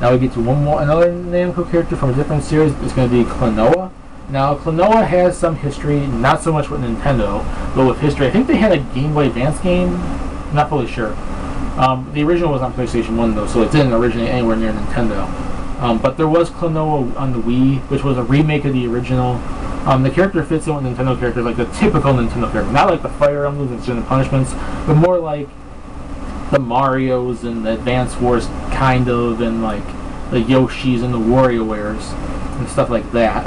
Now we get to another Namco character from a different series. It's going to be Klonoa. Now, Klonoa has some history, not so much with Nintendo, but with history. I think they had a Game Boy Advance game. I'm not fully sure. The original was on PlayStation 1, though, so it didn't originate anywhere near Nintendo. But there was Klonoa on the Wii, which was a remake of the original. The character fits in with Nintendo characters, like the typical Nintendo character. Not like the Fire Emblems and Sin and Punishments, but more like the Marios and the Advance Wars, kind of, and like the Yoshis and the WarioWares and stuff like that.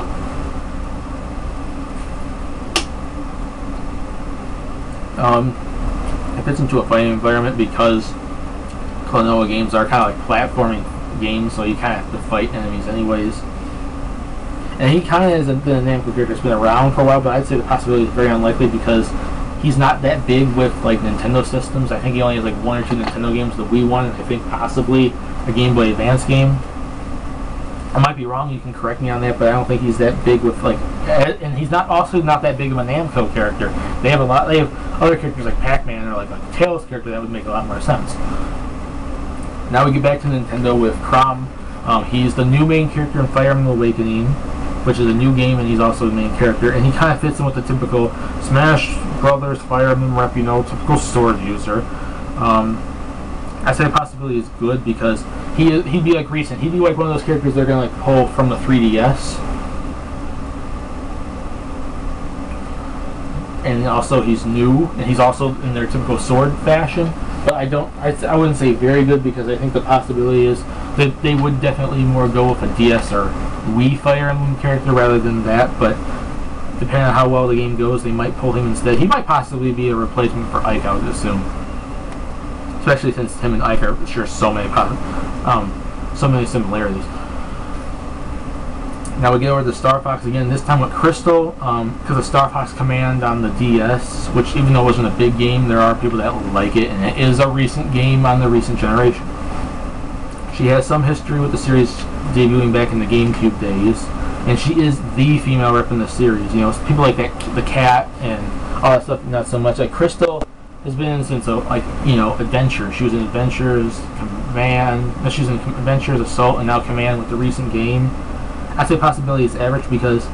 It fits into a fighting environment because Klonoa games are kind of like platforming games, so you kind of have to fight enemies anyways. And he kind of has been a Namco character that's been around for a while, but I'd say the possibility is very unlikely because he's not that big with like Nintendo systems. I think he only has like 1 or 2 Nintendo games, the Wii one, and I think possibly a Game Boy Advance game. I might be wrong, you can correct me on that, but I don't think he's that big with like, and he's also not that big of a Namco character. They have other characters like Pac-Man or like a Tails character that would make a lot more sense. Now we get back to Nintendo with Chrom. He's the new main character in Fire Emblem Awakening, which is a new game, and he's also the main character, and he kind of fits in with the typical Smash Brothers Fire Emblem rep, typical sword user. I say the possibility is good because he'd be like recent. He'd be like one of those characters they're gonna like pull from the 3DS. And also he's new, and he's also in their typical sword fashion. But I wouldn't say very good because I think the possibility is that they would definitely more go with a DS or Wii Fire Emblem character rather than that. But depending on how well the game goes, they might pull him instead. He might possibly be a replacement for Ike, I would assume. Especially since him and Ike are sure so many similarities. Now we get over to Star Fox again, this time with Crystal, because of Star Fox Command on the DS, which even though it wasn't a big game, there are people that like it, and it is a recent game on the recent generation. She has some history with the series debuting back in the GameCube days, and she is the female rep in the series. People like that, the Cat and all that stuff, not so much. Like Crystal has been in since Adventure. She was in Adventures, Command. She was in Adventures, Assault, and now Command with the recent game. I'd say possibility is average because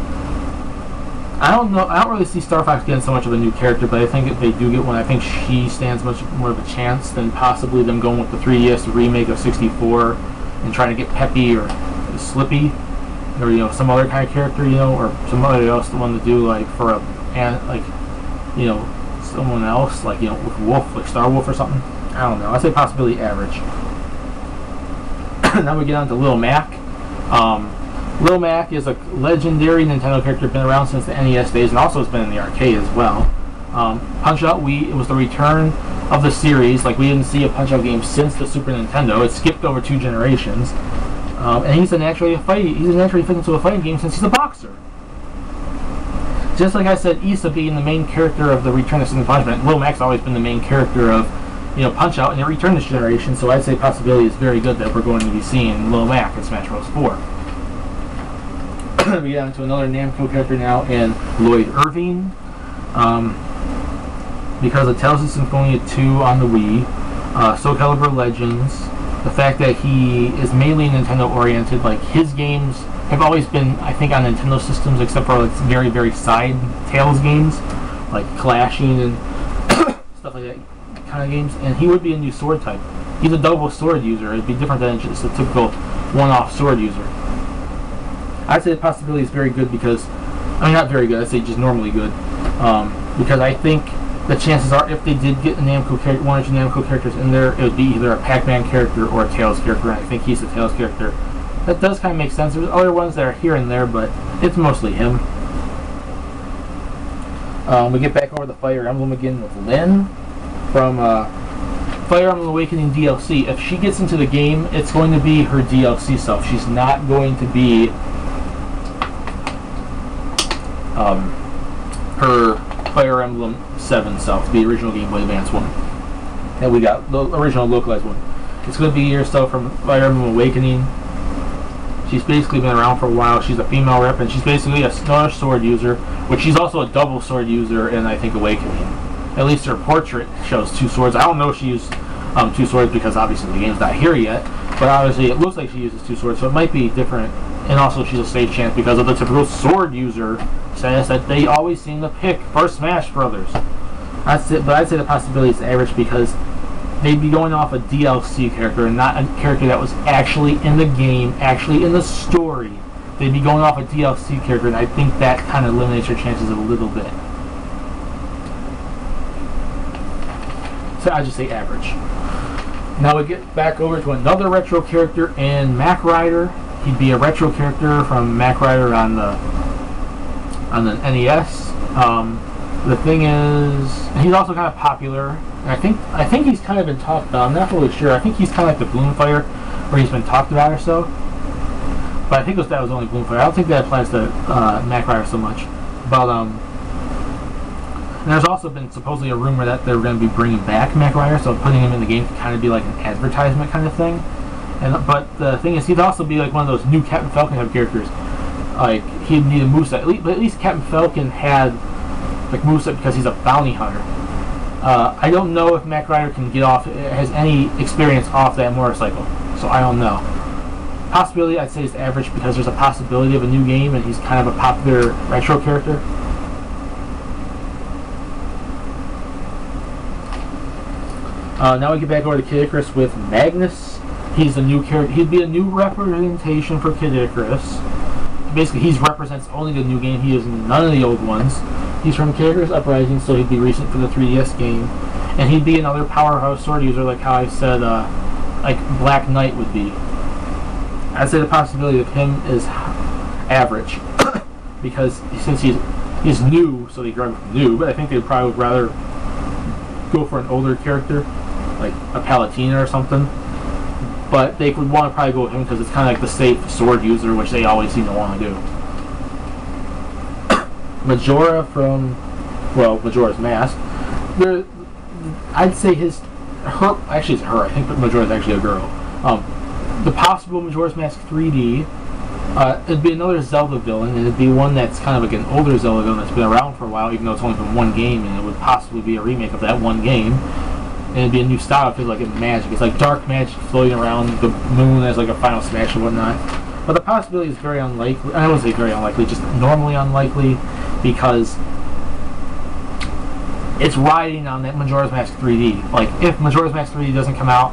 I don't really see Star Fox getting so much of a new character, but I think if they do get one, I think she stands much more of a chance than possibly them going with the 3DS remake of 64 and trying to get Peppy or Slippy or some other kind of character, or somebody else the one to do like for someone else like with Wolf, like Star Wolf or something. I don't know. I'd say possibility average. Now we get on to Lil Mac. Lil Mac is a legendary Nintendo character, been around since the NES days, and also has been in the arcade as well. Punch-Out Wii, it was the return of the series. Like, we didn't see a Punch-Out game since the Super Nintendo. It skipped over 2 generations. And he's naturally fit into a fighting game since he's a boxer. Just like I said, Issa being the main character of the Return of Sin and Punishment, Lil Mac's always been the main character of Punch-Out, and it returned this generation, so I'd say possibility is very good that we're going to be seeing Lil Mac in Smash Bros. 4. We get on to another Namco character now, and Lloyd Irving. Because of Tales of Symphonia 2 on the Wii, Soul Calibur Legends, the fact that he is mainly Nintendo oriented, like his games have always been, I think, on Nintendo systems, except for like very, very side Tales games, like Clashing and stuff like that kind of games, and he would be a new sword type. He's a double sword user. It'd be different than just a typical one-off sword user. I'd say the possibility is very good because, not very good, I'd say just normally good, because I think the chances are if they did get a one or two Namco characters in there, it would be either a Pac-Man character or a Tails character, and I think he's a Tails character. That does kind of make sense. There's other ones that are here and there, but it's mostly him. We get back over the Fire Emblem again with Lyn from Fire Emblem Awakening DLC. If she gets into the game, it's going to be her DLC self. She's not going to be her Fire Emblem 7 self, the original Game Boy Advance one. And we got the original localized one. It's going to be herself from Fire Emblem Awakening. She's basically been around for a while. She's a female rep, and she's basically another sword user, which she's also a double sword user in, I think, Awakening. At least her portrait shows 2 swords. I don't know if she used 2 swords because obviously the game's not here yet, But obviously, it looks like she uses 2 swords, so it might be different. And also, she's a safe chance because of the typical sword user status that they always seem to pick for Smash Brothers. That's it, but I'd say the possibility is average because they'd be going off a DLC character and not a character that was actually in the game, actually in the story. They'd be going off a DLC character, and I think that kind of eliminates your chances a little bit. So I'd just say average. Now we get back over to another retro character in Mac Rider. He'd be a retro character from Mac Rider on the NES. The thing is, he's also kind of popular. And I think he's kind of been talked about. I'm not really sure. I think he's kind of like the Bloomfire, where he's been talked about or so. But I think that was only Bloomfire. I don't think that applies to Mac Rider so much. But and there's also been supposedly a rumor that they're going to be bringing back Mac Rider, so putting him in the game could kind of be like an advertisement kind of thing. But the thing is, he'd also be like one of those new Captain Falcon type characters. Like, he'd need a moveset. But at least Captain Falcon had like moveset because he's a bounty hunter. I don't know if Mac Rider has any experience off that motorcycle, so I don't know. Possibility, I'd say, is average because there's a possibility of a new game, and he's kind of a popular retro character. Now we get back over to Kid Icarus with Magnus. He's a new character. He'd be a new representation for Kid Icarus. Basically, he represents only the new game. He is none of the old ones. He's from Kid Icarus Uprising, so he'd be recent for the 3DS game. And he'd be another powerhouse sword user, like how I said, like Black Knight would be. I'd say the possibility of him is average, because since he's new, so they grab him new. But I think they'd probably rather go for an older character, like a Palutena or something. But they would want to probably go with him because it's kind of like the safe sword user, which they always seem to want to do. Majora from, well, Majora's Mask. I'd say actually it's her. I think Majora's actually a girl. The possible Majora's Mask 3D. It'd be another Zelda villain, and it'd be one that's kind of like an older Zelda villain that's been around for a while, even though it's only been one game, and it would possibly be a remake of that one game. And it'd be a new style. It feels like it's magic. It's like dark magic floating around the moon as like a final smash and whatnot. But the possibility is very unlikely. I wouldn't say very unlikely, just normally unlikely, because it's riding on that Majora's Mask 3D. Like, if Majora's Mask 3D doesn't come out,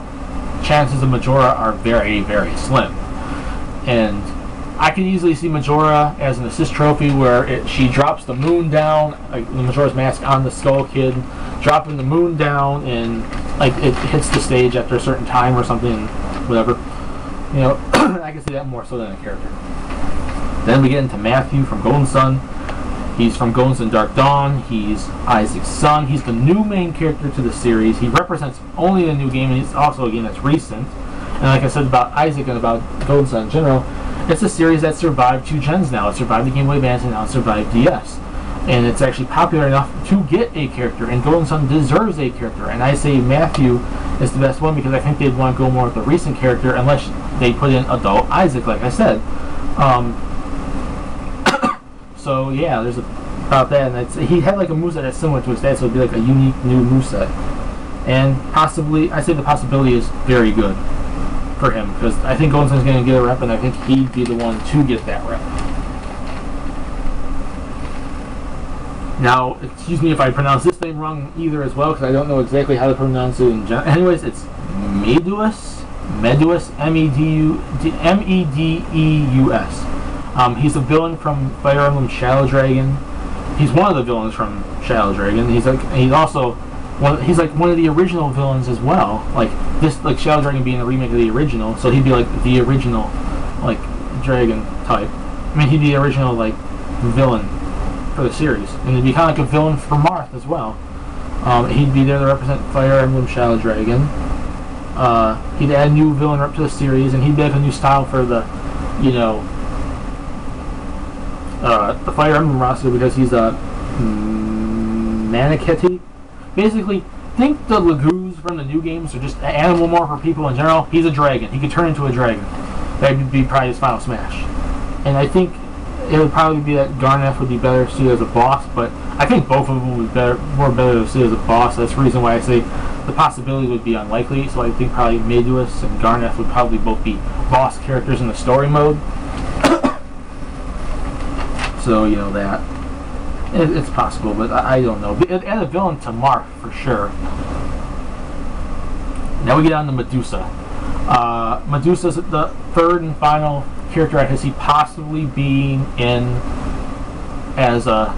chances of Majora are very, very slim. And I could easily see Majora as an assist trophy where she drops the moon down, like the Majora's Mask on the Skull Kid, dropping the moon down, and like it hits the stage after a certain time or something, whatever. You know, I can see that more so than a character. Then we get into Matthew from Golden Sun. He's from Golden Sun Dark Dawn. He's Isaac's son. He's the new main character to the series. He represents only the new game, and he's also a game that's recent. And like I said about Isaac and about Golden Sun in general, it's a series that survived 2 gens now. It survived the Game Boy Advance, and now it survived DS. And it's actually popular enough to get a character, and Golden Sun deserves a character. And I say Matthew is the best one because I think they'd want to go more with the recent character unless they put in adult Isaac, like I said. So yeah, there's about that. And he had like a moveset that's similar to his dad, so it'd be like a unique new moveset. And possibly, I say the possibility is very good for him because I think Golden Sun's going to get a rep, and I think he'd be the one to get that rep. Now, excuse me if I pronounce this name wrong either as well, because I don't know exactly how to pronounce it in general. Anyways, it's Medeus, M-E-D-E-U-S. He's a villain from Fire Emblem Shadow Dragon. He's one of the villains from Shadow Dragon. He's also one of the original villains as well. Like Shadow Dragon being a remake of the original, so he'd be like the original like dragon type. I mean, he'd be the original like villain for the series, and he'd be kind of like a villain for Marth as well. He'd be there to represent Fire Emblem Shadow Dragon. He'd add a new villain rep to the series, and he'd have a new style for the, you know, the Fire Emblem roster because he's a Manakete. Basically, think the Lagoos from the new games are just an animal more for people in general. He's a dragon. He could turn into a dragon. That would be probably his final smash. And I think it would probably be that Garneth would be better suited as a boss, but I think both of them would be more better suited as a boss. That's the reason why I say the possibility would be unlikely. So I think probably Midwest and Garneth would probably both be boss characters in the story mode. So you know that it's possible, but I don't know. Add a villain to Marth for sure. Now we get on to Medusa. Medusa's the third and final character I can see possibly being in as a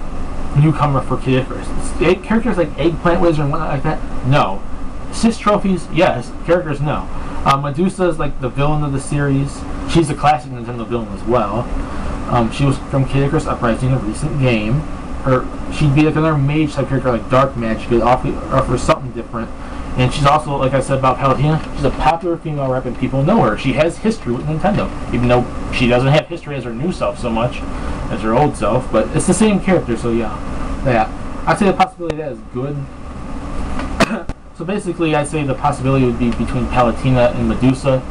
newcomer for Kid Icarus. Characters like Eggplant Wizard and whatnot like that, no. Sis trophies, yes. Characters, no. Medusa is like the villain of the series. She's a classic Nintendo villain as well. She was from Kid Icarus Uprising, a recent game. She'd be like another mage type character like Dark Magic, could offer something different. And she's also, like I said about Palutena, she's a popular female rep and people know her. She has history with Nintendo, even though she doesn't have history as her new self so much as her old self, but it's the same character, so yeah. That. I'd say the possibility of that is good. So basically, I'd say the possibility would be between Palutena and Medusa,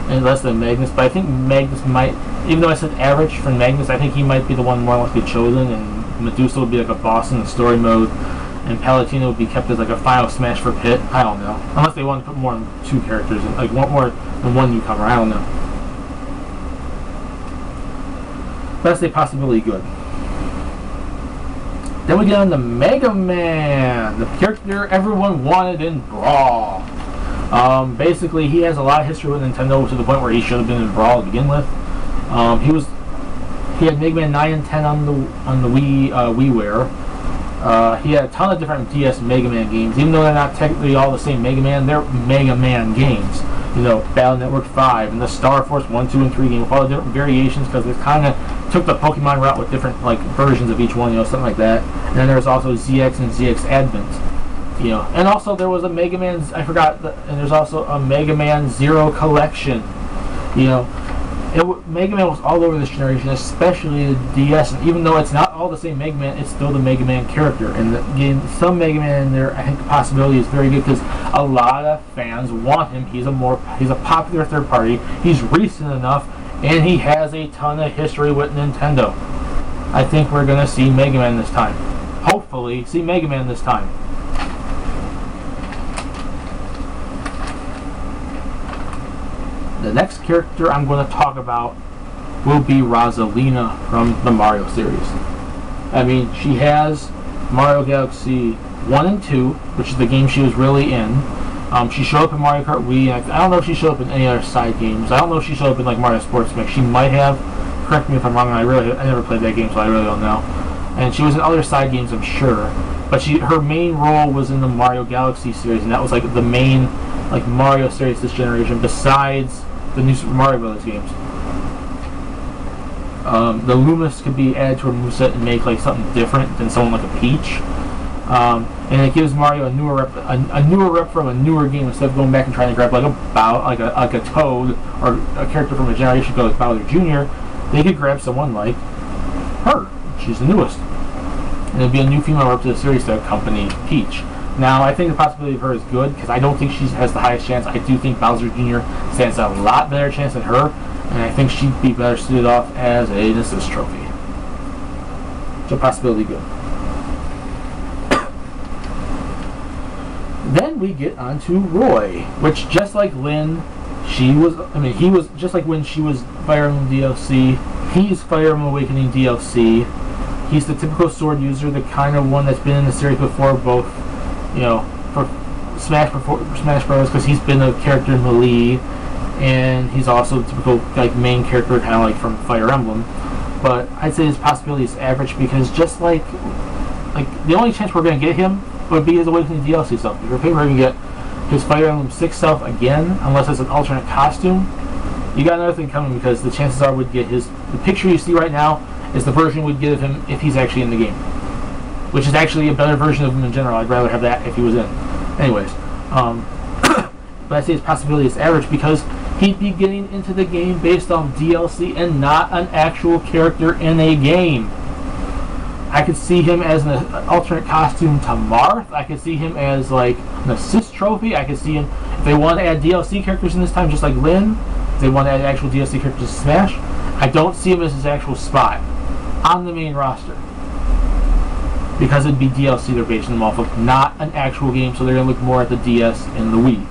and less than Magnus, but I think Magnus might, even though I said average for Magnus, I think he might be the one more likely chosen, and Medusa would be like a boss in the story mode, and Palutena would be kept as like a final smash for Pit. I don't know. Unless they want to put more than two characters, like more than one newcomer. I don't know. That's a possibility good. Then we get on to Mega Man, the character everyone wanted in Brawl. Basically, he has a lot of history with Nintendo to the point where he should have been in Brawl to begin with. He had Mega Man 9 and 10 on the WiiWare. He had a ton of different DS Mega Man games, even though they're not technically all the same Mega Man. They're Mega Man games. You know, Battle Network 5 and the Star Force 1, 2, and 3 game with all the different variations, because they kind of took the Pokemon route with different like versions of each one, you know, something like that. And then there was also ZX and ZX Advent, you know. And also there was a Mega Man, and there's also a Mega Man Zero collection, you know. Mega Man was all over this generation, especially the DS, and even though it's not all the same Mega Man, it's still the Mega Man character. And getting some Mega Man in there, I think the possibility is very good because a lot of fans want him. He's a popular third party. He's recent enough, and he has a ton of history with Nintendo. I think we're gonna see Mega Man this time. Hopefully, see Mega Man this time. The next character I'm going to talk about will be Rosalina from the Mario series. I mean, she has Mario Galaxy 1 and 2, which is the game she was really in. She showed up in Mario Kart Wii. I don't know if she showed up in any other side games. I don't know if she showed up in like Mario Sports Mix. She might have. Correct me if I'm wrong. I never played that game, so I really don't know. And she was in other side games, I'm sure. But her main role was in the Mario Galaxy series, and that was like the main like Mario series this generation, besides the new Super Mario Bros. Games. The Loomis could be added to her moveset and make like something different than someone like a Peach. And it gives Mario a newer rep from a newer game instead of going back and trying to grab like a Toad or a character from a generation ago like Bowser Jr. They could grab someone like her. She's the newest. And it'd be a new female rep to the series to accompany Peach. Now, I think the possibility of her is good, because I don't think she has the highest chance. I do think Bowser Jr. stands a lot better chance than her, and I think she'd be better suited off as an assist trophy. So, possibility good. Then we get on to Roy, which, just like Lynn, he was, just like when she was Fire Emblem DLC, he's Fire Emblem Awakening DLC. He's the typical sword user, the kind of one that's been in the series before, both, you know, for Smash Bros. Because he's been a character in Melee, and he's also the typical like main character, kind of like from Fire Emblem. But I'd say his possibility is average because just like the only chance we're gonna get him would be his Awakening DLC self. If we're going to get his Fire Emblem 6 self again, unless it's an alternate costume, you got another thing coming because the chances are we'd get the picture you see right now is the version we'd get of him if he's actually in the game. Which is actually a better version of him in general. I'd rather have that if he was in. Anyways, but I say his possibility is average because he'd be getting into the game based on DLC and not an actual character in a game. I could see him as an alternate costume to Marth. I could see him as like an assist trophy. I could see him, if they want to add DLC characters in this time, just like Lynn, if they want to add actual DLC characters to Smash, I don't see him as his actual spot on the main roster. because it'd be DLC they're basing them off of, not an actual game, so they're going to look more at the DS and the Wii.